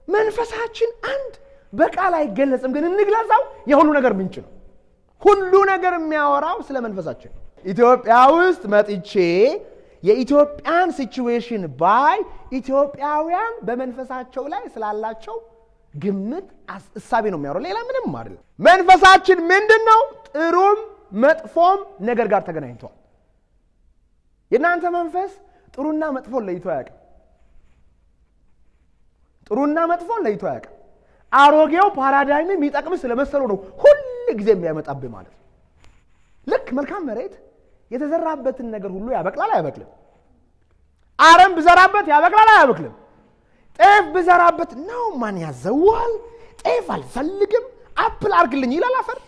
መንፈሳችን አንድ በቃል አይገለጽም ግን እንግለጻው የሁሉ ነገር ምንጭ ነው ሁሉ ነገር የሚያወራው ስለ መንፈሳችን ኢትዮጵያ ውስጥ መጥቼ የኢትዮጵያን ሲቹዌሽን ባይ ኢትዮጵያውያን በመንፈሳቸው ላይ ስላላቸው ግምት አሳቢ ነው የሚያወራው ሌላ ምንም አይደለም መንፈሳችን ምንድነው ጥሩም መጥፎም ነገር ጋር ተገናኝቷል የናንተ መንፈስ ጥሩና መጥፎ ለይቶ ያውቃል ጥሩና መጥፎ ለይቶ ያውቃል አሮጌው ፓራዳይም የሚጠቅም ስለመሰለው ነው ሁሉ ጊዜ የሚያመጣብ ማለት ልክ መልካም መሬት የተዘራበትን ነገር ሁሉ ያበቅላል አያበቅልም አረም ብዘራበት ያበቅላል አያበቅልም ጤፍ ብዘራበት ነው ማን ያዘዋል ጤፍ አልፈልግም አፕል አርግልኝ ይላል አፈር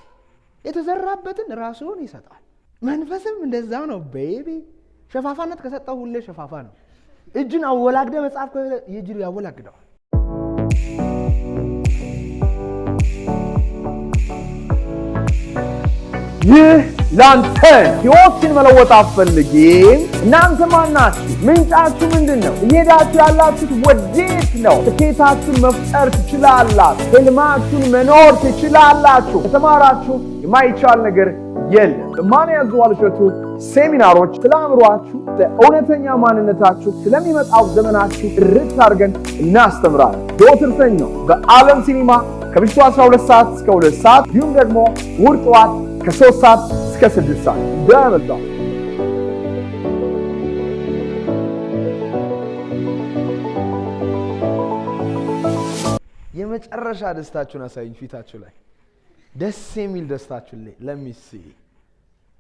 የተዘራበትን ራሱን ይሰጣል መንፈስም እንደዛው ነው ቤቢ ሸፋፋነት ከሰጠው ሁሉ ሸፋፋ ነው እጅን አወላግደ መጻፍ ይጅሩ ያወላግደዋል ይህ ላንተ ህይወትን መለወጥ አትፈልጊም እናንተ ማናችሁ ምንጫችሁ ምንድነው እየሄዳችሁ ያላችሁት ወዴት ነው ስኬታችሁን መፍጠር ትችላላችሁ ህልማችሁን መኖር ትችላላችሁ ተማራችሁ የማይቻል ነገር የለም ማን ያዘዋል እሸቱ ሴሚናሮች ስላምሯችሁ በእውነተኛ ማንነታችሁ ስለሚመጣው ዘመናችሁ ርት አድርገን እናስተምራለን ዶክተር ሰኞ በዓለም ሲኒማ ከምሽቱ 12 ሰዓት እስከ 2 ሰዓት ይሁን ደግሞ እሑድ ጠዋት ከ3 ሰዓት እስከ 6 ሰዓት ደምጣው የመጨረሻ ደስታችሁን አሳዩኝ ፊታችሁ ላይ ደስ የሚል ደስታችሁ ላይ ለሚሲ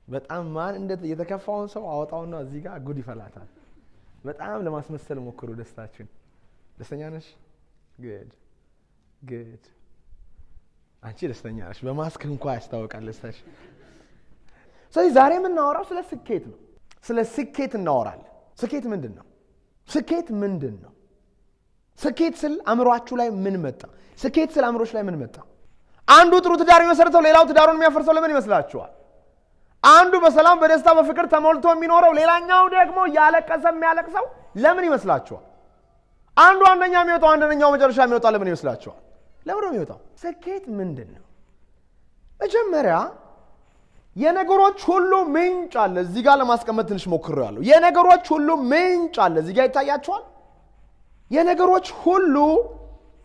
በጣም ማን እንደ የተከፋውን ሰው አወጣውና እዚህ ጋር ጉድ ይፈላታል በጣም ለማስመሰል ሞክሩ ደስታችሁን ደስተኛ ነሽ good አንቺ ደስተኛ ነሽ በማስክ እንኳን ያስታውቃል ደስታሽ ስለዚህ ዛሬ የምናወራው ስለ ስኬት ነው ስለ ስኬት እናወራለን ስኬት ምንድነው ስኬት ስለ አእምሮአችሁ ላይ ምን መጣ ስኬት ስለ አእምሮሽ ላይ ምን መጣ አንዱ ጥሩ ትዳር የሚመሰርተው ሌላው ትዳሩን የሚያፈርሰው ለምን ይመስላችኋል አንዱ በሰላም በደስታ በፍቅር ተሞልቶ የሚኖረው ሌላኛው ደግሞ ያለቀሰ የሚያለቅሰው ለምን ይመስላችኋል አንዱ አንደኛ የሚወጣው አንደኛው መጨረሻ የሚወጣው ለምን ይመስላችኋል ለምን ነው የሚወጣው ስኬት ምንድነው መጀመሪያ የነገሮች ሁሉ ምንጭ አለ እዚህ ጋር ለማስቀመጥ ትንሽ ሞክሬያለሁ የነገሮች ሁሉ ምንጭ አለ እዚህ ጋር ይታያችኋል የነገሮች ሁሉ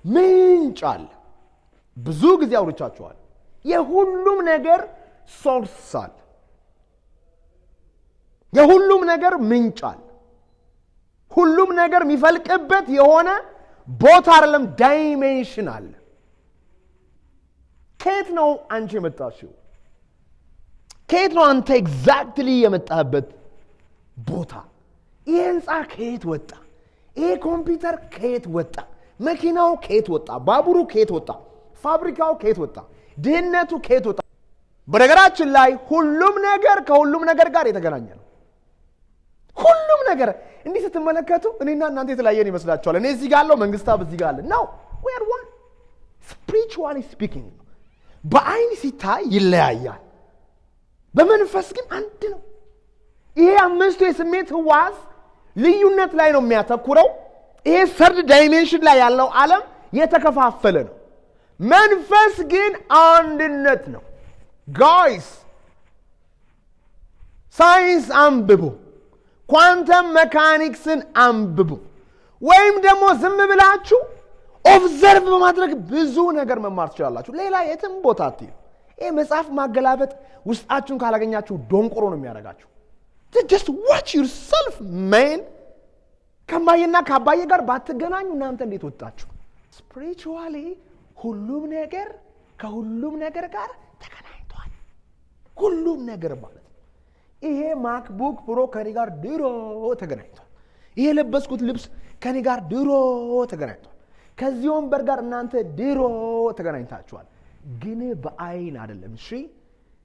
ምንጭ አለ ብዙ ጊዜ አውርቻችኋል የሁሉም ነገር ሶርስ አለ የሁሉም ነገር ምንጭ አለ ሁሉም ነገር የሚፈልቅበት የሆነ ቦታ አይደለም ዳይሜንሽን አለ ከየት ነው አንቺ የመጣሽው ከየት ነው አንተ ኤግዛክትሊ የመጣበት ቦታ ይሄ ህንፃ ከየት ወጣ ይሄ ኮምፒውተር ከየት ወጣ መኪናው ከየት ወጣ ባቡሩ ከየት ወጣ ፋብሪካው ከየት ወጣ ድህነቱ ከየት ወጣ በነገራችን ላይ ሁሉም ነገር ከሁሉም ነገር ጋር የተገናኘ ነው ሁሉም ነገር እንዲህ ስትመለከቱ እኔና እናንተ የተለያየን ይመስላችኋል እኔ እዚህ ጋር አለው መንግስታ በዚህ ጋር አለ ነው we are one spiritually speaking በአይን ሲታይ ይለያያል በመንፈስ ግን አንድ ነው ይሄ አምስቱ የስሜት ህዋስ ልዩነት ላይ ነው የሚያተኩረው ይሄ ሰርድ ዳይሜንሽን ላይ ያለው ዓለም የተከፋፈለ ነው መንፈስ ግን አንድነት ነው ጋይስ ሳይንስ አንብቡ ኳንተም ሜካኒክስን አንብቡ ወይም ደግሞ ዝም ብላችሁ ኦብዘርቭ በማድረግ ብዙ ነገር መማር ትችላላችሁ ሌላ የትም ቦታ አትዩ ይሄ መጽሐፍ ማገላበጥ ውስጣችሁን ካላገኛችሁ ዶንቆሮ ነው የሚያደርጋችሁ just watch yourself man ከማየና ከአባዬ ጋር ባትገናኙ እናንተ እንዴት ወጣችሁ spiritually ሁሉም ነገር ከሁሉም ነገር ጋር ተገናኝቷል ሁሉም ነገር ማለት ይሄ ማክቡክ ፕሮ ከኔ ጋር ድሮ ተገናኝቷል ይሄ ለበስኩት ልብስ ከኔ ጋር ድሮ ተገናኝቷል ከዚህ ወንበር ጋር እናንተ ድሮ ተገናኝታችኋል ግን በአይን አይደለም እሺ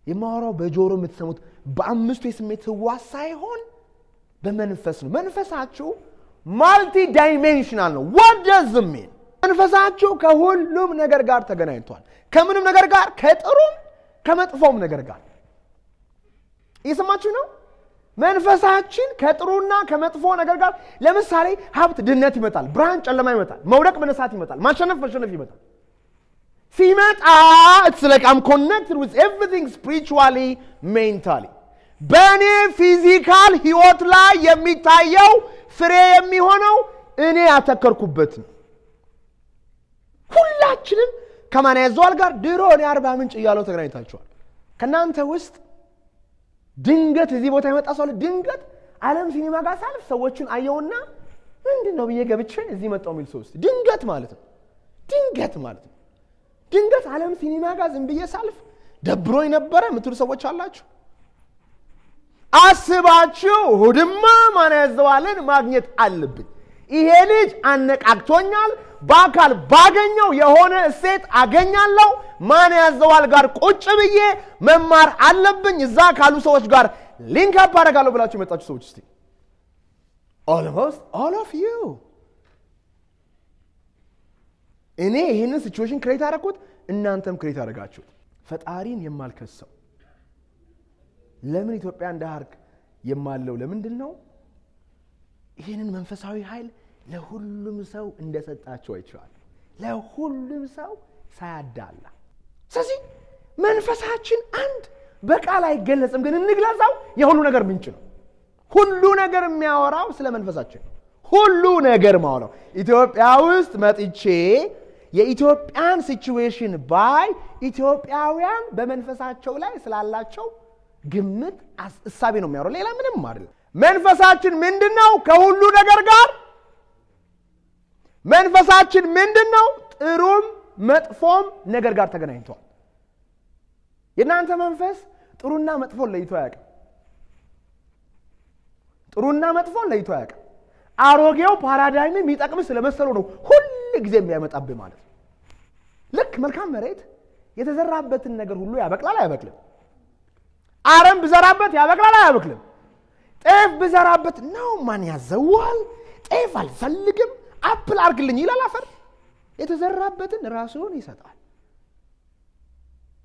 የማወራው በጆሮ የምትሰሙት በአምስቱ የስሜት ህዋስ ሳይሆን በመንፈስ ነው መንፈሳችሁ ማልቲ ዳይሜንሽናል ነው what does it mean መንፈሳችሁ ከሁሉም ነገር ጋር ተገናኝቷል ከምንም ነገር ጋር ከጥሩም ከመጥፎም ነገር ጋር እየሰማችሁ ነው መንፈሳችን ከጥሩና ከመጥፎ ነገር ጋር ለምሳሌ ሀብት ድህነት ይመጣል፣ ብርሃን ጨለማ ይመጣል፣ መውደቅ መነሳት ይመጣል፣ ማሸነፍ መሸነፍ ይመጣል። ሲመጣ it's like I'm connected with everything spiritually, mentally. በእኔ ፊዚካል ህይወት ላይ የሚታየው ፍሬ የሚሆነው እኔ ያተከርኩበት ነው። ሁላችንም ከማን ያዘዋል ጋር ድሮ እኔ 40 ምንጭ እያለው ተገናኝታችኋል። ከናንተ ውስጥ ድንገት እዚህ ቦታ የመጣ ሰው ድንገት ዓለም ሲኒማ ጋር ሳልፍ ሰዎችን አየውና ምንድነው ብዬ ገብቼ እዚህ መጣው የሚል ሰው ውስጥ ድንገት ማለት ነው። ድንገት ዓለም ሲኒማ ጋር ዝም ብዬ ሳልፍ ደብሮኝ ነበረ የምትሉ ሰዎች አላችሁ። አስባችሁ ሁድማ ማን ያዘዋልን ማግኘት አለብኝ። ይሄ ልጅ አነቃቅቶኛል፣ በአካል ባገኘው የሆነ እሴት አገኛለሁ፣ ማን ያዘዋል ጋር ቁጭ ብዬ መማር አለብኝ፣ እዛ ካሉ ሰዎች ጋር ሊንክ አፕ አደርጋለሁ ብላችሁ የመጣችሁ ሰዎች እስቲ almost all of you እኔ ይሄንን ሲቹዌሽን ክሬት አደረኩት፣ እናንተም ክሬት አደረጋችሁት። ፈጣሪን የማልከሰው ለምን ኢትዮጵያ እንዳርክ የማለው ለምንድን ነው? ይሄንን መንፈሳዊ ኃይል ለሁሉም ሰው እንደሰጣቸው አይቻል፣ ለሁሉም ሰው ሳያዳላ። ስለዚህ መንፈሳችን አንድ በቃል አይገለጽም፣ ግን እንግለጻው የሁሉ ነገር ምንጭ ነው። ሁሉ ነገር የሚያወራው ስለ መንፈሳችን ነው። ሁሉ ነገር ማወራው ኢትዮጵያ ውስጥ መጥቼ የኢትዮጵያን ሲቹዌሽን ባይ ኢትዮጵያውያን በመንፈሳቸው ላይ ስላላቸው ግምት አሳቢ ነው የሚያወራው፣ ሌላ ምንም አይደለም። መንፈሳችን ምንድነው? ከሁሉ ነገር ጋር መንፈሳችን ምንድነው? ጥሩም መጥፎም ነገር ጋር ተገናኝቷል። የናንተ መንፈስ ጥሩና መጥፎን ለይቶ ያውቃል። ጥሩና መጥፎን ለይቶ ያውቃል። አሮጌው ፓራዳይም የሚጠቅም ስለመሰለው ነው ሁሉ ጊዜ የሚያመጣብህ ማለት ነው። ልክ መልካም መሬት የተዘራበትን ነገር ሁሉ ያበቅላል አያበቅልም? አረም ብዘራበት ያበቅላል አያበቅልም? ጤፍ ብዘራበት ነው ማን ያዘዋል? ጤፍ አልፈልግም አፕል አርግልኝ ይላል አፈር። የተዘራበትን ራሱን ይሰጣል።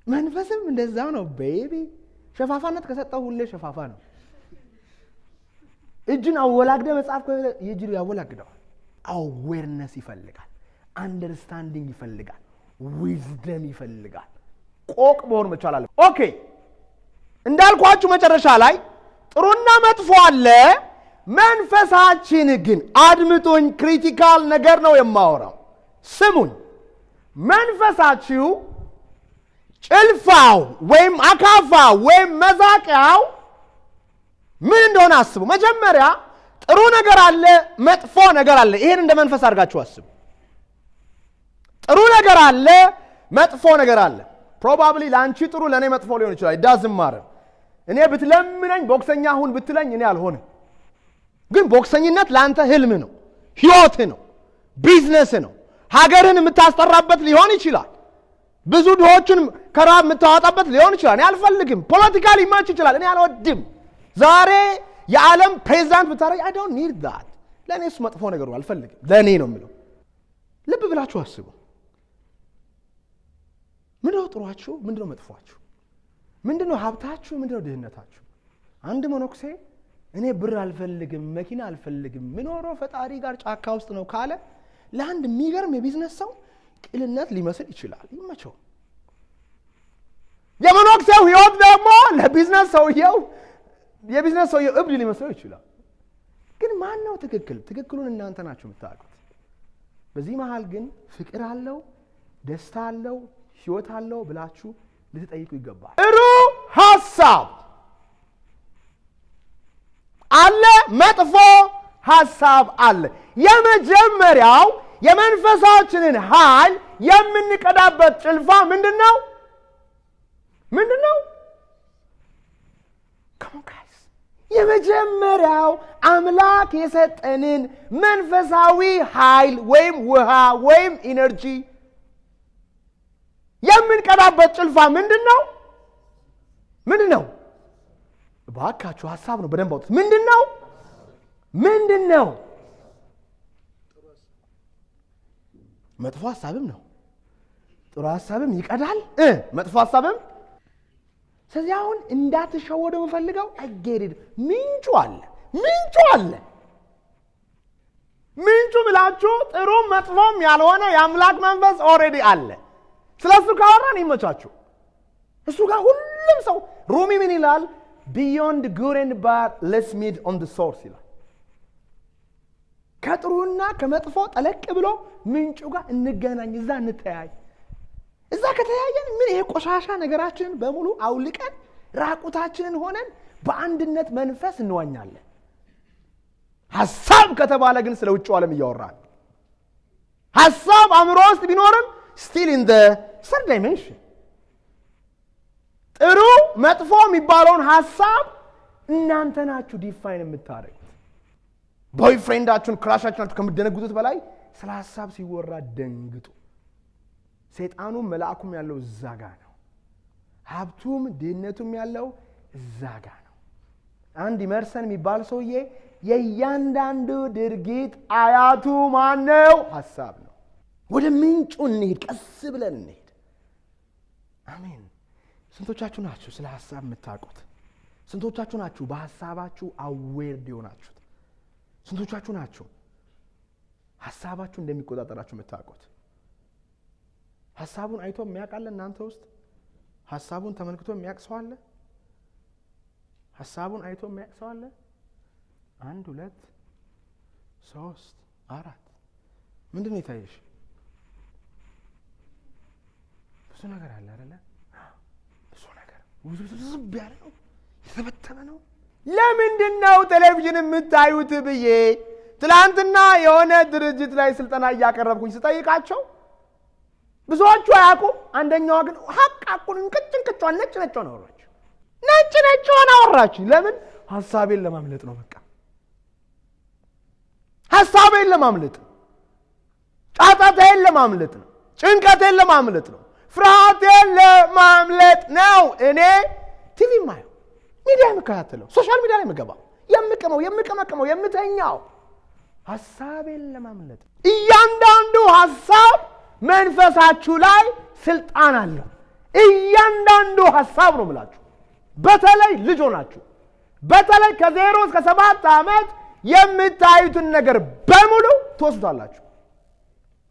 መንፈስም እንደዛው ነው ቤቢ። ሸፋፋነት ከሰጠው ሁሌ ሸፋፋ ነው። እጅን አወላግደ መጽሐፍ የእጅን ያወላግደዋል። አዌርነስ ይፈልጋል፣ አንደርስታንዲንግ ይፈልጋል፣ ዊዝደም ይፈልጋል። ቆቅ መሆን መቻል አለ። ኦኬ እንዳልኳችሁ መጨረሻ ላይ ጥሩና መጥፎ አለ። መንፈሳችን ግን አድምጡኝ፣ ክሪቲካል ነገር ነው የማወራው፣ ስሙኝ። መንፈሳችሁ ጭልፋው ወይም አካፋ ወይም መዛቂያው ምን እንደሆነ አስቡ። መጀመሪያ ጥሩ ነገር አለ፣ መጥፎ ነገር አለ። ይሄን እንደ መንፈስ አድርጋችሁ አስቡ። ጥሩ ነገር አለ፣ መጥፎ ነገር አለ። ፕሮባብሊ ላንቺ ጥሩ ለኔ መጥፎ ሊሆን ይችላል። ዳዝም ማረም እኔ ብትለምነኝ ቦክሰኛ ሁን ብትለኝ እኔ አልሆንም። ግን ቦክሰኝነት ላንተ ህልም ነው፣ ህይወት ነው፣ ቢዝነስ ነው፣ ሀገርን የምታስጠራበት ሊሆን ይችላል። ብዙ ድሆችን ከራብ የምታወጣበት ሊሆን ይችላል። እኔ አልፈልግም። ፖለቲካሊ ማች ይችላል፣ እኔ አልወድም። ዛሬ የዓለም ፕሬዝዳንት ብታረግ I don't need that። ለኔ እሱ መጥፎ ነገር ነው፣ አልፈልግም። ለኔ ነው የምለው። ልብ ብላችሁ አስቡ። ምንድነው ጥሯችሁ? ምንድነው መጥፏችሁ? ምንድነው ሀብታችሁ? ምንድነው ድህነታችሁ? አንድ መነኩሴ እኔ ብር አልፈልግም፣ መኪና አልፈልግም፣ ምኖረው ፈጣሪ ጋር ጫካ ውስጥ ነው ካለ ለአንድ የሚገርም የቢዝነስ ሰው ቅልነት ሊመስል ይችላል። ይመቸው። የመነኩሴው ህይወት ደግሞ ለቢዝነስ ሰውየው የቢዝነስ ሰውየው እብድ ሊመስለው ይችላል። ግን ማን ነው ትክክል? ትክክሉን እናንተ ናችሁ የምታውቁት። በዚህ መሃል ግን ፍቅር አለው፣ ደስታ አለው፣ ህይወት አለው ብላችሁ ልትጠይቁ ይገባል። ጥሩ ሐሳብ አለ፣ መጥፎ ሐሳብ አለ። የመጀመሪያው የመንፈሳችንን ኃይል የምንቀዳበት ጭልፋ ምንድነው? የመጀመሪያው አምላክ የሰጠንን መንፈሳዊ ኃይል ወይም ውሃ ወይም ኢነርጂ የምንቀዳበት ጭልፋ ምንድነው? እባካችሁ ሐሳብ ነው፣ በደንብ አውጡት። ምንድነው? መጥፎ ሐሳብም ነው፣ ጥሩ ሐሳብም ይቀዳል፣ መጥፎ ሐሳብም ስለዚህ አሁን እንዳትሸወዱ የምፈልገው አገሪድ ምንጩ አለ። ምንጩ ብላችሁ ጥሩ መጥፎም ያልሆነ የአምላክ መንፈስ ኦልሬዲ አለ። ስለሱ ካወራን ይመቻችሁ። እሱ ጋር ሁሉም ሰው ሮሚ ምን ይላል? ቢዮንድ ጉድ ኤንድ ባድ ሌትስ ሚት ኦን ዘ ሶርስ ይላል። ከጥሩና ከመጥፎ ጠለቅ ብሎ ምንጩ ጋር እንገናኝ፣ እዛ እንተያይ። እዛ ከተያየን ምን ይሄ ቆሻሻ ነገራችንን በሙሉ አውልቀን ራቁታችንን ሆነን በአንድነት መንፈስ እንዋኛለን። ሐሳብ ከተባለ ግን ስለ ውጭው ዓለም እያወራን ሐሳብ አእምሮ ውስጥ ቢኖርም still in the third dimension ጥሩ መጥፎ የሚባለውን ሐሳብ እናንተ ናችሁ ዲፋይን የምታደርጉት። ቦይፍሬንዳችሁን ክራሻችሁን ከምትደነግጡት በላይ ስለ ሐሳብ ሲወራ ደንግጡ። ሰይጣኑም መልአኩም ያለው እዛ ጋር ነው። ሀብቱም ድህነቱም ያለው እዛ ጋር ነው። አንድ ኢመርሰን የሚባል ሰውዬ የእያንዳንዱ ድርጊት አያቱ ማነው? ሐሳብ ነው። ወደ ምንጩ እንሄድ፣ ቀስ ብለን እንሄድ። አሜን። ስንቶቻችሁ ናችሁ ስለ ሐሳብ የምታውቁት? ስንቶቻችሁ ናችሁ በሐሳባችሁ አዌርድ የሆናችሁት? ስንቶቻችሁ ናችሁ ሐሳባችሁ እንደሚቆጣጠራችሁ የምታውቁት? ሐሳቡን አይቶ የሚያውቃለ እናንተ ውስጥ? ሐሳቡን ተመልክቶ የሚያውቅ ሰው አለ? ሐሳቡን አይቶ የሚያውቅ ሰው አለ? 1 2 3 4 ምንድን ነው የታየሽ? ብዙ ነገር አለ አይደለ? ብዙ ነገር ውዝብ ያለ ነው፣ የተበተነ ነው። ለምንድን ነው ቴሌቪዥን የምታዩት ብዬ ትላንትና የሆነ ድርጅት ላይ ስልጠና እያቀረብኩኝ ስጠይቃቸው ብዙዎቹ አያውቁም። አንደኛዋ ግን ሐቃቁን እንቅጭንቅጫን ነጭ ነጭዋን አወራች። ለምን? ሐሳቤን ለማምለጥ ነው። በቃ ሐሳቤን ለማምለጥ፣ ጫጫታዬን ለማምለጥ ነው፣ ጭንቀቴን ለማምለጥ ነው፣ ፍርሃቴን ለማምለጥ ነው። እኔ ቲቪ ማየው፣ ሚዲያ የምከታተለው፣ ሶሻል ሚዲያ ላይ የምገባው፣ የምቀመቀመው፣ የምተኛው ሐሳቤን ለማምለጥ። እያንዳንዱ ሐሳብ መንፈሳችሁ ላይ ስልጣን አለው። እያንዳንዱ ሐሳብ ነው የምላችሁ። በተለይ ልጅ ሆናችሁ በተለይ ከ0 እስከ 7 ዓመት የምታዩትን ነገር በሙሉ ትወስዳላችሁ።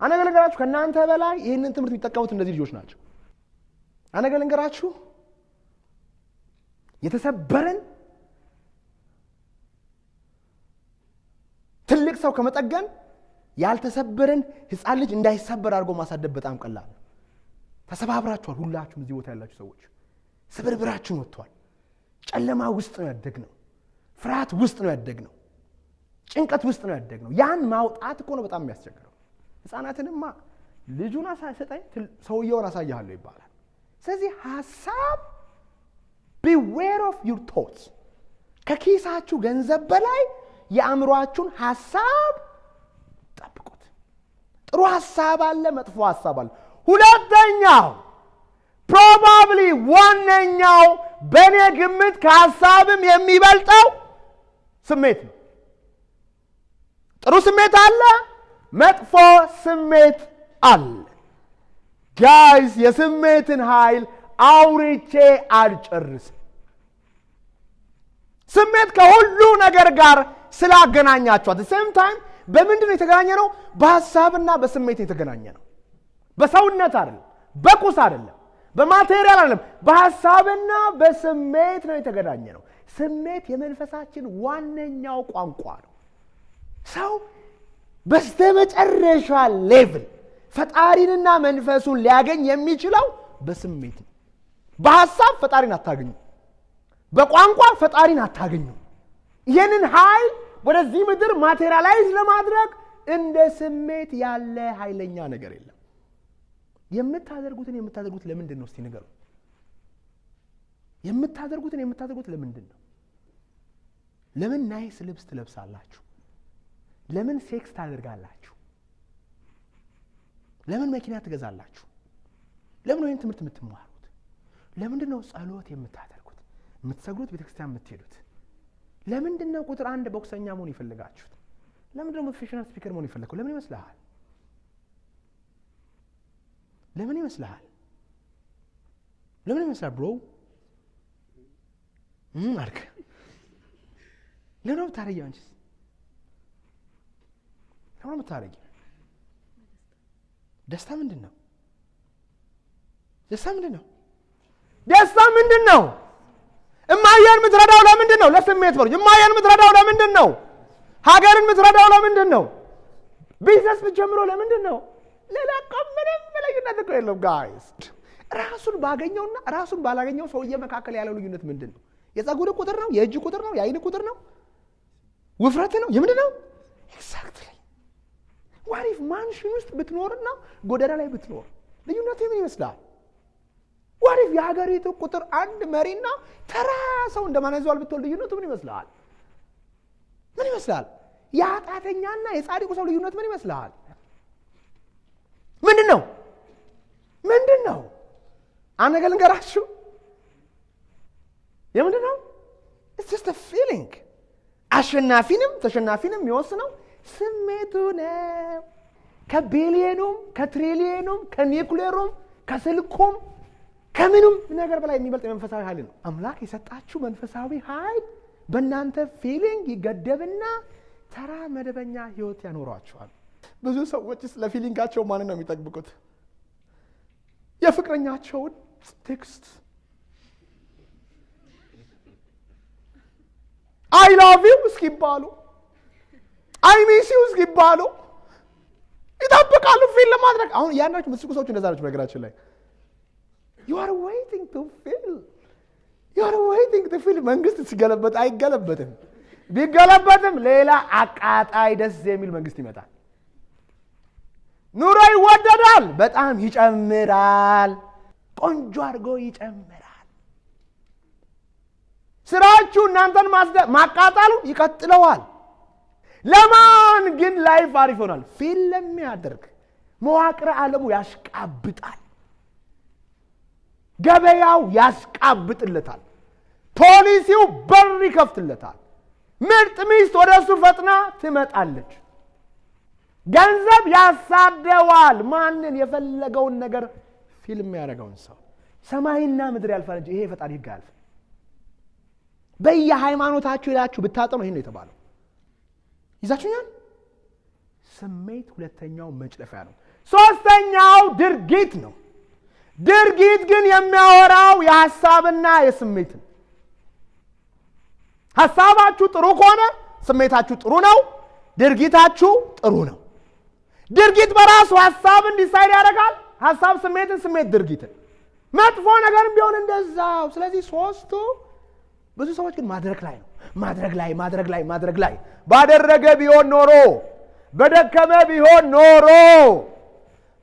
አነገ ልንገራችሁ፣ ከእናንተ በላይ ይህንን ትምህርት የሚጠቀሙት እነዚህ ልጆች ናቸው። አነገ ልንገራችሁ፣ የተሰበረን ትልቅ ሰው ከመጠገን ያልተሰበረን ሕፃን ልጅ እንዳይሰበር አድርጎ ማሳደብ በጣም ቀላል። ተሰባብራችኋል። ሁላችሁም እዚህ ቦታ ያላችሁ ሰዎች ስብርብራችሁን ወጥቷል። ጨለማ ውስጥ ነው ያደግነው። ፍርሃት ውስጥ ነው ያደግነው። ጭንቀት ውስጥ ነው ያደግነው። ያን ማውጣት እኮ ነው በጣም የሚያስቸግረው። ሕፃናትንማ ልጁን አሳይሰጠኝ ሰውየውን አሳያለሁ ይባላል። ስለዚህ ሐሳብ beware of your thoughts። ከኪሳችሁ ገንዘብ በላይ የአእምሮአችሁን ሐሳብ ጠብቁት። ጥሩ ሐሳብ አለ፣ መጥፎ ሐሳብ አለ። ሁለተኛው ፕሮባብሊ ዋነኛው በእኔ ግምት ከሐሳብም የሚበልጠው ስሜት ነው። ጥሩ ስሜት አለ፣ መጥፎ ስሜት አለ። ጋይስ የስሜትን ኃይል አውርቼ አልጨርስም። ስሜት ከሁሉ ነገር ጋር ስላገናኛችኋት ሴም ታይም በምንድን ነው የተገናኘ ነው? በሐሳብና በስሜት የተገናኘ ነው። በሰውነት አይደለም፣ በቁስ አይደለም፣ በማቴሪያል አይደለም፣ በሐሳብና በስሜት ነው የተገናኘ ነው። ስሜት የመንፈሳችን ዋነኛው ቋንቋ ነው። ሰው በስተመጨረሻ ሌቭል ፈጣሪንና መንፈሱን ሊያገኝ የሚችለው በስሜት ነው። በሐሳብ ፈጣሪን አታገኙ፣ በቋንቋ ፈጣሪን አታገኙ። ይህንን ኃይል ወደዚህ ምድር ማቴሪያላይዝ ለማድረግ እንደ ስሜት ያለ ኃይለኛ ነገር የለም። የምታደርጉት ለምንድን ነው? እስቲ ንገሩ። የምታደርጉት ለምንድን ነው? ለምን ናይስ ልብስ ትለብሳላችሁ? ለምን ሴክስ ታደርጋላችሁ? ለምን መኪና ትገዛላችሁ? ለምን ወይን ትምህርት የምትማሩት? ለምንድን ነው ጸሎት የምታደርጉት? የምትሰግዱት፣ ቤተክርስቲያን የምትሄዱት? ለምንድን ነው ቁጥር 1 ቦክሰኛ መሆን ይፈልጋችሁት? ለምንድን ነው ሞቲቬሽናል ስፒከር መሆን ይፈልጋችሁ? ለምን ይመስልሃል? ለምን ይመስልሃል ብሮ? አልክ ለምን ብታረጊው? አንቺስ ለምን ብታረጊው? ደስታ ምንድን ነው? ደስታ ምንድን ነው? ደስታ ምንድን ነው? እማየን የምትረዳው ለምንድን ነው? ለስሜት በሉ። እማየን የምትረዳው ለምንድን ነው? ሀገርን የምትረዳው ለምንድን ነው? ቢዝነስ ብትጀምረው ለምንድን ነው? ሌላ ምንም ልዩነት እኮ የለውም ጋይስ። ራሱን ባገኘውና ራሱን ባላገኘው ሰውዬ መካከል ያለው ልዩነት ምንድን ነው? የፀጉር ቁጥር ነው? የእጅ ቁጥር ነው? የአይን ቁጥር ነው? ውፍረት ነው? የምንድን ነው? ኤግዛክትሊ። ዋሪፍ ማንሽን ውስጥ ብትኖርና ጎዳና ላይ ብትኖር ልዩነቱ ምን ይመስላል? ዋሪፍ የሀገሪቱ ቁጥር አንድ መሪና ተራ ሰው እንደማንይዘዋል ብትወል ልዩነቱ ምን ይመስላል? ምን ይመስላል? የኃጢአተኛና የጻድቁ ሰው ልዩነት ምን ይመስላል? ምንድን ነው? ምንድን ነው? አንድ ነገር ልንገራችሁ። የምንድን ነው? it's just a feeling። አሸናፊንም ተሸናፊንም የሚወስነው ስሜቱ ነው። ከቢሊየኑም ከትሪሊየኑም ከኒውክሌሩም ከስልኩም ከምንም ነገር በላይ የሚበልጥ የመንፈሳዊ ኃይል ነው። አምላክ የሰጣችሁ መንፈሳዊ ኃይል በእናንተ ፊሊንግ ይገደብና ተራ መደበኛ ህይወት ያኖራችኋል። ብዙ ሰዎች ለፊሊንጋቸው ማንን ነው የሚጠብቁት? የፍቅረኛቸውን ቴክስት አይ ላቭ ዩ እስኪባሉ አይ ሚስ ዩ እስኪባሉ ይጠብቃሉ ፊል ለማድረግ። አሁን ያናችሁ ምስቁ ሰዎች እንደዛ ናቸው። በነገራችን ላይ you are waiting to feel you are waiting to feel። መንግስት ሲገለበጥ አይገለበጥም። ቢገለበጥም ሌላ አቃጣይ ደስ የሚል መንግስት ይመጣል። ኑሮ ይወደዳል፣ በጣም ይጨምራል፣ ቆንጆ አድርጎ ይጨምራል። ስራችሁ እናንተን ማቃጣሉ ይቀጥለዋል። ለማን ግን ላይፍ አሪፍ ይሆናል? ፊል ለሚያደርግ መዋቅረ ዓለሙ ያስቃብጣል፣ ገበያው ያስቃብጥለታል፣ ፖሊሲው በር ይከፍትለታል። ምርጥ ሚስት ወደሱ ፈጥና ትመጣለች። ገንዘብ ያሳደዋል ማንን? የፈለገውን ነገር ፊልም ያደረገውን ሰው። ሰማይና ምድር ያልፋል እንጂ ይሄ ፈጣሪ ሕግ አያልፍም። በየሃይማኖታችሁ ሄዳችሁ ብታጠኑ ይሄን ነው የተባለው። ይዛችሁኛል? ስሜት ሁለተኛው መጭለፊያ ነው። ሶስተኛው ድርጊት ነው። ድርጊት ግን የሚያወራው የሐሳብና የስሜትን። ሐሳባችሁ ጥሩ ከሆነ ስሜታችሁ ጥሩ ነው፣ ድርጊታችሁ ጥሩ ነው። ድርጊት በራሱ ሐሳብን ዲሳይድ ያደርጋል። ሐሳብ ስሜትን፣ ስሜት ድርጊትን። መጥፎ ነገርም ቢሆን እንደዛው። ስለዚህ ሶስቱ ብዙ ሰዎች ግን ማድረግ ላይ ነው። ማድረግ ላይ ባደረገ ቢሆን ኖሮ፣ በደከመ ቢሆን ኖሮ፣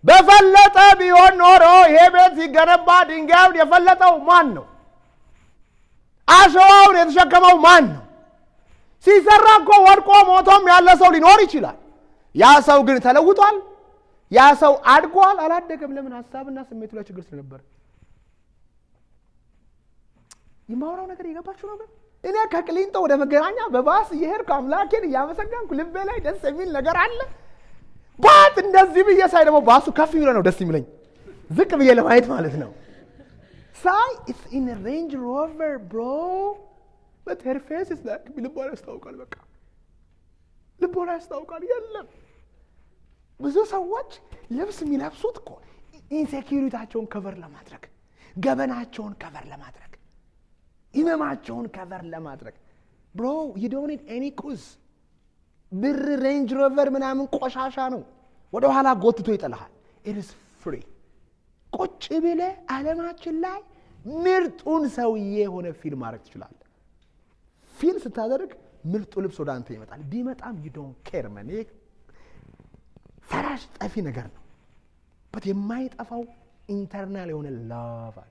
በፈለጠ ቢሆን ኖሮ ይሄ ቤት ሲገነባ ድንጋዩን የፈለጠው ማን ነው? አሸዋውን የተሸከመው ማን ነው? ሲሰራ እኮ ወድቆ ሞቶም ያለ ሰው ሊኖር ይችላል። ያ ሰው ግን ተለውጧል? ያ ሰው አድጓል? አላደገም። ለምን? ሐሳብና ስሜቱ ላይ ችግር ስለነበር። የማወራው ነገር የገባችሁ ነው? እኔ ከቅሊንጦ ወደ መገናኛ በባስ እየሄድኩ አምላኬን እያመሰገንኩ ልቤ ላይ ደስ የሚል ነገር አለ። ባት እንደዚህ ብዬ ሳይ ደግሞ ባሱ ከፍ የሚለው ነው ደስ የሚለኝ። ዝቅ ብዬ ለማየት ማለት ነው። ሳይ it's in a Range Rover bro but her face is like ልቦ ላይ ያስታውቃል። በቃ ልቦ ላይ ያስታውቃል። የለም ብዙ ሰዎች ልብስ የሚለብሱት እኮ ኢንሴኪዩሪቲያቸውን ከቨር ለማድረግ፣ ገበናቸውን ከቨር ለማድረግ፣ ኢመማቸውን ከቨር ለማድረግ። ብሮ you don't need any cause። ብር ሬንጅ ሮቨር ምናምን ቆሻሻ ነው፣ ወደ ኋላ ጎትቶ ይጥልሃል። it is free። ቁጭ ብለህ ዓለማችን ላይ ምርጡን ሰውዬ ሆነ ፊልም ማድረግ ትችላለህ። ፊልም ስታደርግ ምርጡ ልብስ ወደ አንተ ይመጣል። ቢመጣም you don't care man። ፈራሽ ጠፊ ነገር ነው። በት የማይጠፋው ኢንተርናል የሆነ ላቭ አለ።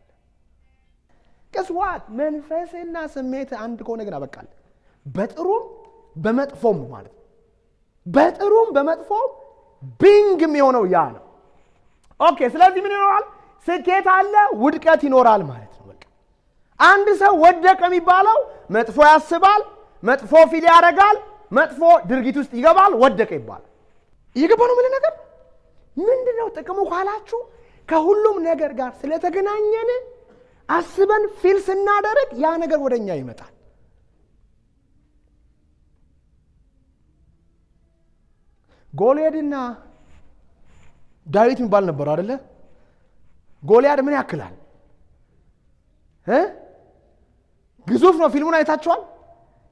ከስዋት መንፈስና ስሜት አንድ ከሆነ ግን አበቃል። በጥሩም በመጥፎም ማለት በጥሩም በመጥፎም ቢንግም የሆነው ያ ነው። ኦኬ፣ ስለዚህ ምን ይኖራል? ስኬት አለ፣ ውድቀት ይኖራል ማለት ነው። በቃ አንድ ሰው ወደቀ የሚባለው መጥፎ ያስባል፣ መጥፎ ፊል ያደርጋል፣ መጥፎ ድርጊት ውስጥ ይገባል፣ ወደቀ ይባላል። እየገባ ነው ምን ነገር ምንድነው ጥቅሙ ካላችሁ ከሁሉም ነገር ጋር ስለተገናኘን አስበን ፊል ስናደርግ ያ ነገር ወደኛ ይመጣል። ጎልያድና ዳዊት የሚባል ነበር አይደለ? ጎልያድ ምን ያክላል? ግዙፍ ነው። ፊልሙን አይታችኋል?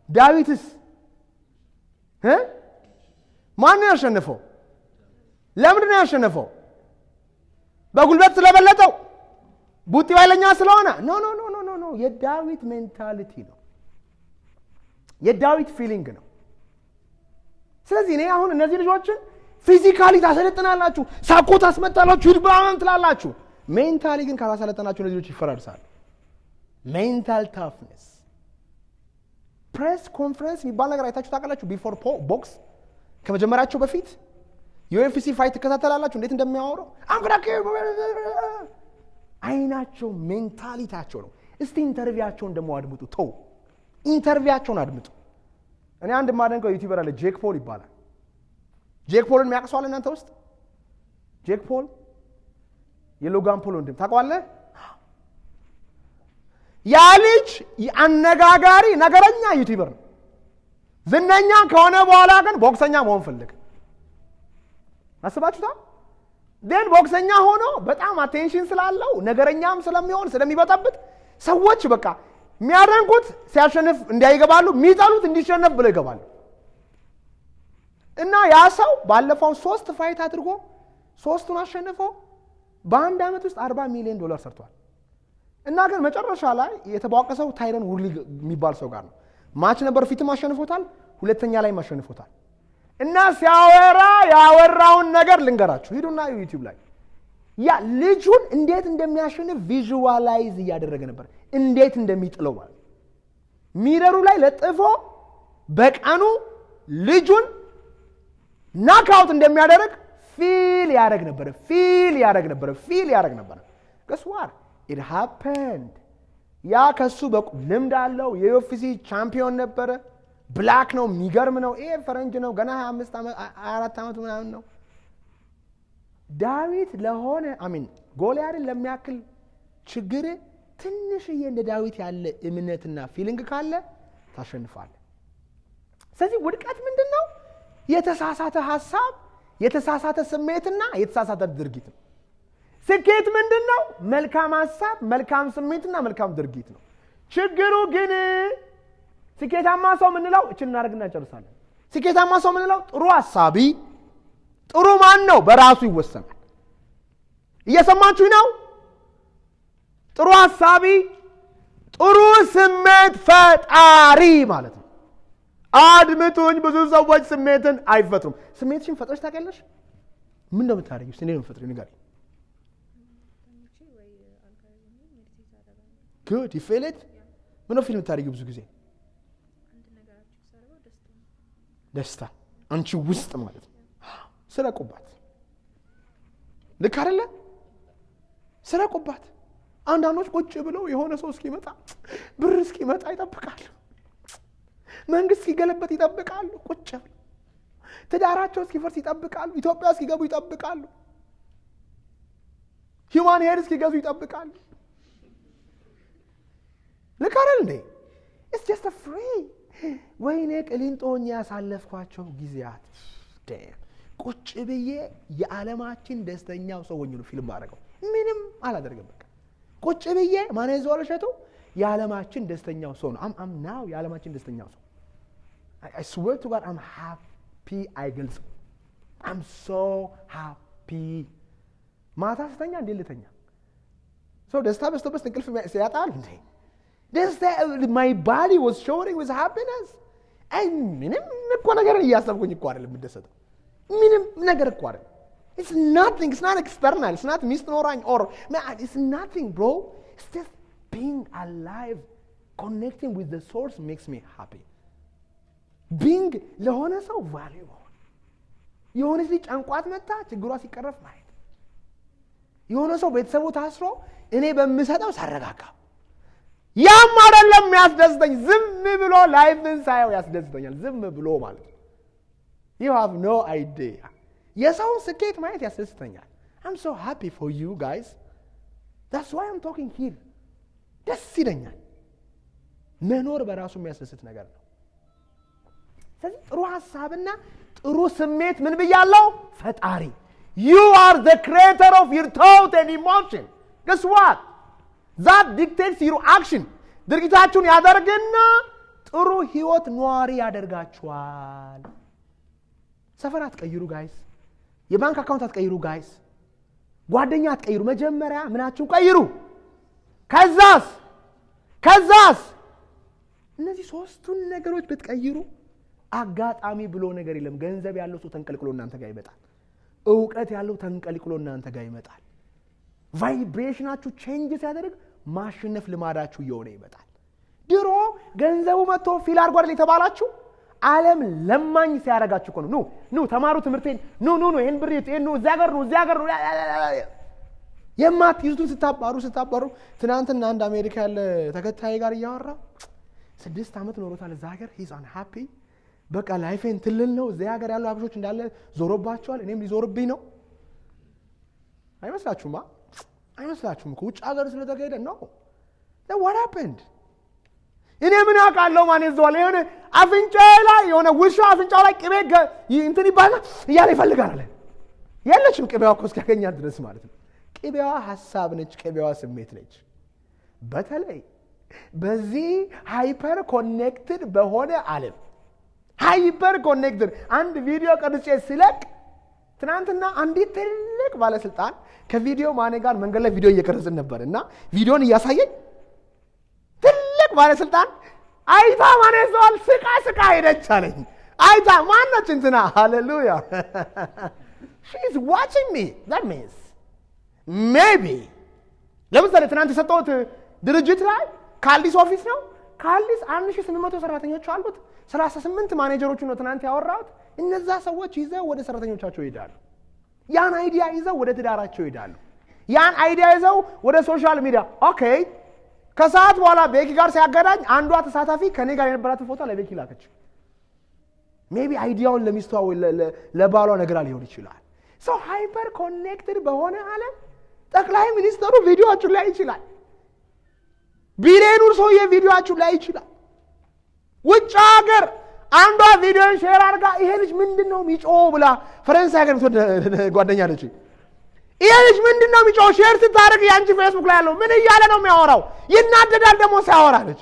ዳዊትስ ማን ነው ያሸነፈው? ለምንድን ነው ያሸነፈው? በጉልበት ስለበለጠው? ቡጢ ኃይለኛ ስለሆነ? ኖ ኖ ኖ ኖ ኖ ኖ። የዳዊት ሜንታሊቲ ነው። የዳዊት ፊሊንግ ነው። ስለዚህ እኔ አሁን እነዚህ ልጆችን ፊዚካሊ ታሰለጥናላችሁ፣ ሳኮ ታስመጣላችሁ፣ ይድብራም ትላላችሁ። ሜንታሊ ግን ካላሰለጠናችሁ እነዚህ ልጆች ይፈራርሳሉ። ሜንታል ታፍነስ። ፕሬስ ኮንፈረንስ የሚባል ነገር አይታችሁ ታውቃላችሁ? ቢፎር ቦክስ ከመጀመሪያቸው በፊት ዩኤፍሲ ፋይት ትከታተላላችሁ እንዴት እንደሚያወሩ። አይናቸው ሜንታሊታቸው ነው። እስቲ ኢንተርቪያቸውን ደግሞ አድምጡ። ተው ኢንተርቪያቸውን አድምጡ። እኔ አንድ ማደንቀው ዩቲዩበር አለ፣ ጄክ ፖል ይባላል። ጄክ ፖልን የሚያውቅ እናንተ ውስጥ? ጄክ ፖል የሎጋን ፖል ወንድም ታውቀዋለህ? ያ ልጅ አነጋጋሪ ነገረኛ ዩቲዩበር ነው። ዝነኛ ከሆነ በኋላ ግን ቦክሰኛ መሆን ፈለገ። አስባችሁታል? ደን ቦክሰኛ ሆኖ በጣም አቴንሽን ስላለው ነገረኛም ስለሚሆን ስለሚበጣብጥ ሰዎች በቃ የሚያደንቁት ሲያሸንፍ እንዲያይገባሉ፣ የሚጠሉት እንዲሸነፍ ብለው ይገባሉ። እና ያ ሰው ባለፈው 3 ፋይት አድርጎ 3ቱን አሸንፎ በአንድ ዓመት ውስጥ $40 ሚሊዮን ሰርቷል። እና ግን መጨረሻ ላይ የተባቀሰው ታይረን ውድሊ የሚባል ሰው ጋር ነው። ማች ነበር፣ ፊትም አሸንፎታል፣ ሁለተኛ ላይም አሸንፎታል። እና ሲያወራ ያወራውን ነገር ልንገራችሁ፣ ሂዱና ዩቲዩብ ላይ ያ ልጁን እንዴት እንደሚያሸንፍ ቪዥዋላይዝ እያደረገ ነበር፣ እንዴት እንደሚጥለው ማለት ሚረሩ ላይ ለጥፎ በቀኑ ልጁን ናክአውት እንደሚያደርግ ፊል ያደርግ ነበር። Guess what? It happened. ያ ከሱ ልምድ አለው። የዩኤፍሲ ቻምፒዮን ነበረ። ብላክ ነው፣ የሚገርም ነው። ይሄ ፈረንጅ ነው፣ ገና 24 ዓመቱ ምናምን ነው። ዳዊት ለሆነ ጎልያድን ለሚያክል ችግር ትንሽዬ እንደ ዳዊት ያለ እምነትና ፊሊንግ ካለ ታሸንፋለህ። ስለዚህ ውድቀት ምንድነው? የተሳሳተ ሐሳብ፣ የተሳሳተ ስሜትና የተሳሳተ ድርጊት ነው። ስኬት ምንድነው? መልካም ሐሳብ፣ መልካም ስሜትና መልካም ድርጊት ነው። ችግሩ ግን ስኬታማ ሰው ምንለው እቺን እናደርግና እንጨርሳለን። ስኬታማ ሰው ምንለው ጥሩ ሐሳቢ፣ ጥሩ ማን ነው? በራሱ ይወሰናል። እየሰማችሁ ነው? ጥሩ ሐሳቢ፣ ጥሩ ስሜት ፈጣሪ ማለት ነው። አድምጡኝ፣ ብዙ ሰዎች ስሜትን አይፈጥሩም። ስሜትሽን ፈጥረሽ ታውቂያለሽ? ምን ነው የምታደርጊው? እንዴት ነው የምትፈጥሪው? ንገሪኝ። good you feel it? ምን ነው ፊልም የምታደርጊው? ብዙ ጊዜ ደስታ አንቺ ውስጥ ማለት ነው። ስረቁባት። ልክ አይደለ? ስረቁባት። አንዳንዶች ቁጭ ብለው የሆነ ሰው እስኪመጣ ብር እስኪመጣ ይጠብቃሉ። መንግስት እስኪገለበጥ ይጠብቃሉ። ቁጭ ብለው ትዳራቸው እስኪፈርስ ይጠብቃሉ። ኢትዮጵያ እስኪገቡ ይጠብቃሉ። ሂውማን ሄድ እስኪገዙ ይጠብቃሉ። ልክ አይደል እንዴ? it's just a free ወይኔ ቅሊንጦኛ ያሳለፍኳቸው ጊዜያት ቁጭ ብዬ የዓለማችን ደስተኛው ሰው ሆኜ ነው ፊልም አደረገው። ምንም አላደርግም። በቃ ቁጭ ብዬ ማን ይዘው ለሸቱ የዓለማችን ደስተኛው ሰው ነው። I'm now የዓለማችን ደስተኛው ሰው። I swear to God I'm happy. I'm so happy. ማታ ስተኛ እንዴ ልተኛ ሰው ደስታ በስተበስ እንቅልፍ ሲያጣል እንዴ ደስታ my body was showing with happiness. ምንም እኮ ነገር እያሰብኩኝ እኮ አይደለም የምደሰተው። ምንም ነገር እኮ አይደለም። It's nothing. It's not external. It's not misnoraኝ or man. It's nothing, bro. It's just being alive, connecting with the source makes me happy. Being ለሆነ ሰው value የሆነ ልጅ ጫንቋት መጣ ችግሯ ሲቀረፍ ማየት። የሆነ ሰው ቤተሰቡ ታስሮ እኔ በምሰጠው ሳረጋጋ ያም አይደለም ያስደስተኝ። ዝም ብሎ ላይፍን ሳይው ያስደስተኛል። ዝም ብሎ ማለት you have no idea. የሰው ስኬት ማየት ያስደስተኛል። I'm so happy for you guys. That's why I'm talking here. ደስ ይለኛል። መኖር በራሱ የሚያስደስት ነገር ነው። ስለዚህ ጥሩ ሐሳብና ጥሩ ስሜት ምን ብያለሁ? ፈጣሪ you are the creator of your thought and emotion. Guess what? that dictates your action. ድርጊታችሁን ያደርግና ጥሩ ህይወት ኗሪ ያደርጋችኋል። ሰፈር አትቀይሩ ጋይስ። የባንክ አካውንት አትቀይሩ ጋይስ። ጓደኛ አትቀይሩ። መጀመሪያ ምናችሁን ቀይሩ። ከዛስ እነዚህ ሶስቱን ነገሮች ብትቀይሩ አጋጣሚ ብሎ ነገር የለም። ገንዘብ ያለው ሰው ተንቀልቅሎ እናንተ ጋር ይመጣል። ዕውቀት ያለው ተንቀልቅሎ እናንተ ጋር ይመጣል። ቫይብሬሽናችሁ ቼንጅ ሲያደርግ ማሸነፍ ልማዳችሁ እየሆነ ይመጣል። ድሮ ገንዘቡ መጥቶ ፊል አድርጎ አይደል የተባላችሁ? ዓለም ለማኝ ሲያረጋችሁ እኮ ነው። ኑ ተማሩ ትምህርቴን ኑ ይሄን ብሬት ይሄን ነው እዚያ ጋር ነው የማትይዙትን ስታባሩ ትናንትና አንድ አሜሪካ ያለ ተከታይ ጋር እያወራ 6 ዓመት ኖሮታል እዛ ሀገር። ሂዝ አንሃፒ በቃ ላይፌን ትልል ነው። እዚያ ሀገር ያሉ አብሾች እንዳለ ዞሮባቸዋል። እኔም ሊዞርብኝ ነው። አይመስላችሁም እኮ ውጭ ሀገር ስለተካሄደ ነው። what happened? እኔ ምን አውቃለሁ ማን ይዘዋል? የሆነ አፍንጫው ላይ የሆነ ውሻ አፍንጫው ላይ ቅቤ እንትን ይባላል እያለ ይፈልጋል። የለችም ቅቤዋ እኮ እስኪያገኛት ድረስ ማለት ነው። ቅቤዋ ሐሳብ ነች። ቅቤዋ ስሜት ነች። በተለይ በዚህ ሃይፐር ኮኔክትድ በሆነ ዓለም ሃይፐር ኮኔክትድ አንድ ቪዲዮ ቀርጬ ሲለቅ ትናንትና አንዲት ትልቅ ባለስልጣን ከቪዲዮ ማኔ ጋር መንገድ ላይ ቪዲዮ እየቀረጽን ነበርና ቪዲዮን እያሳየኝ ትልቅ ባለስልጣን አይታ ማኔ ዘዋል ስቃ ሄደች አለኝ። አይታ ማነች እንትና? ሃሌሉያ she is watching me. that means maybe ለምሳሌ ትናንት የሰጠሁት ድርጅት ላይ ካልዲስ ኦፊስ ነው። ካልዲስ 1800 ሰራተኞች አሉት። 38 ማኔጀሮቹ ነው ትናንት ያወራሁት። እነዛ ሰዎች ይዘው ወደ ሰራተኞቻቸው ይሄዳሉ። ያን አይዲያ ይዘው ወደ ትዳራቸው ይሄዳሉ። ያን አይዲያ ይዘው ወደ ሶሻል ሚዲያ ኦኬ። ከሰዓት በኋላ ቤኪ ጋር ሲያገናኝ አንዷ ተሳታፊ ከኔ ጋር የነበራትን ፎቶ ለቤኪ ላከች። ሜቢ አይዲያውን ለሚስቷ ወይ ለባሏ ነገር ሊሆን ይችላል። ሶ ሃይፐር ኮኔክትድ በሆነ ዓለም ጠቅላይ ሚኒስትሩ ቪዲዮአችሁ ላይ ይችላል። ቢሊዮኑር ሰውዬ ቪዲዮአችሁ ላይ ይችላል። ውጭ ሀገር አንዷ ቪዲዮን ሼር አድርጋ ይሄ ልጅ ምንድነው የሚጮው ብላ ፈረንሳይ ሀገር ጓደኛ ነች። ይሄ ልጅ ምንድነው የሚጮው ሼር ስታደርግ ያንቺ ፌስቡክ ላይ ያለው ምን እያለ ነው የሚያወራው? ይናደዳል ደግሞ ሲያወራ ልጅ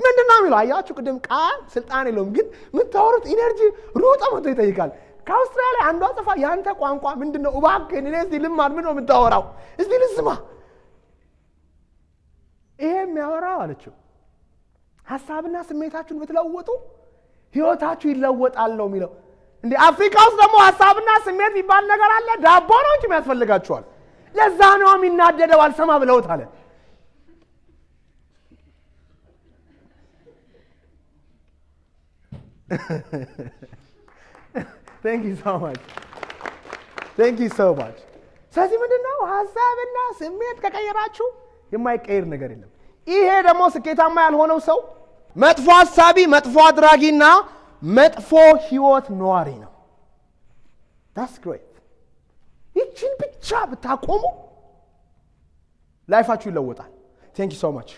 ምንድነው የሚለው? አያችሁ ቅድም ቃል ስልጣን የለውም ግን የምታወሩት ኢነርጂ ሩጣ መጥቶ ይጠይቃል። ከአውስትራሊያ አንዷ ጽፋ ያንተ ቋንቋ ምንድነው እባክህ እኔ እዚህ ልማድ ምን ነው የምታወራው? እስቲ ልስማ። ይሄ የሚያወራው አለችው ሐሳብና ስሜታችሁን ብትለውጡ ህይወታችሁ ይለወጣል ነው የሚለው። እንዴ አፍሪካ ውስጥ ደግሞ ሐሳብና ስሜት ይባል ነገር አለ? ዳቦ ነው እንጂ የሚያስፈልጋችኋል። ለዛ ነው የሚናደደው አልሰማ ብለውት አለ። Thank you so much. ስለዚህ ምንድነው ሐሳብና ስሜት ከቀየራችሁ የማይቀየር ነገር የለም። ይሄ ደግሞ ስኬታማ ያልሆነው ሰው መጥፎ ሐሳቢ፣ መጥፎ አድራጊና መጥፎ ህይወት ኗሪ ነው። that's great. ይህችን ብቻ ብታቆሙ ላይፋችሁ ይለወጣል። thank you so much.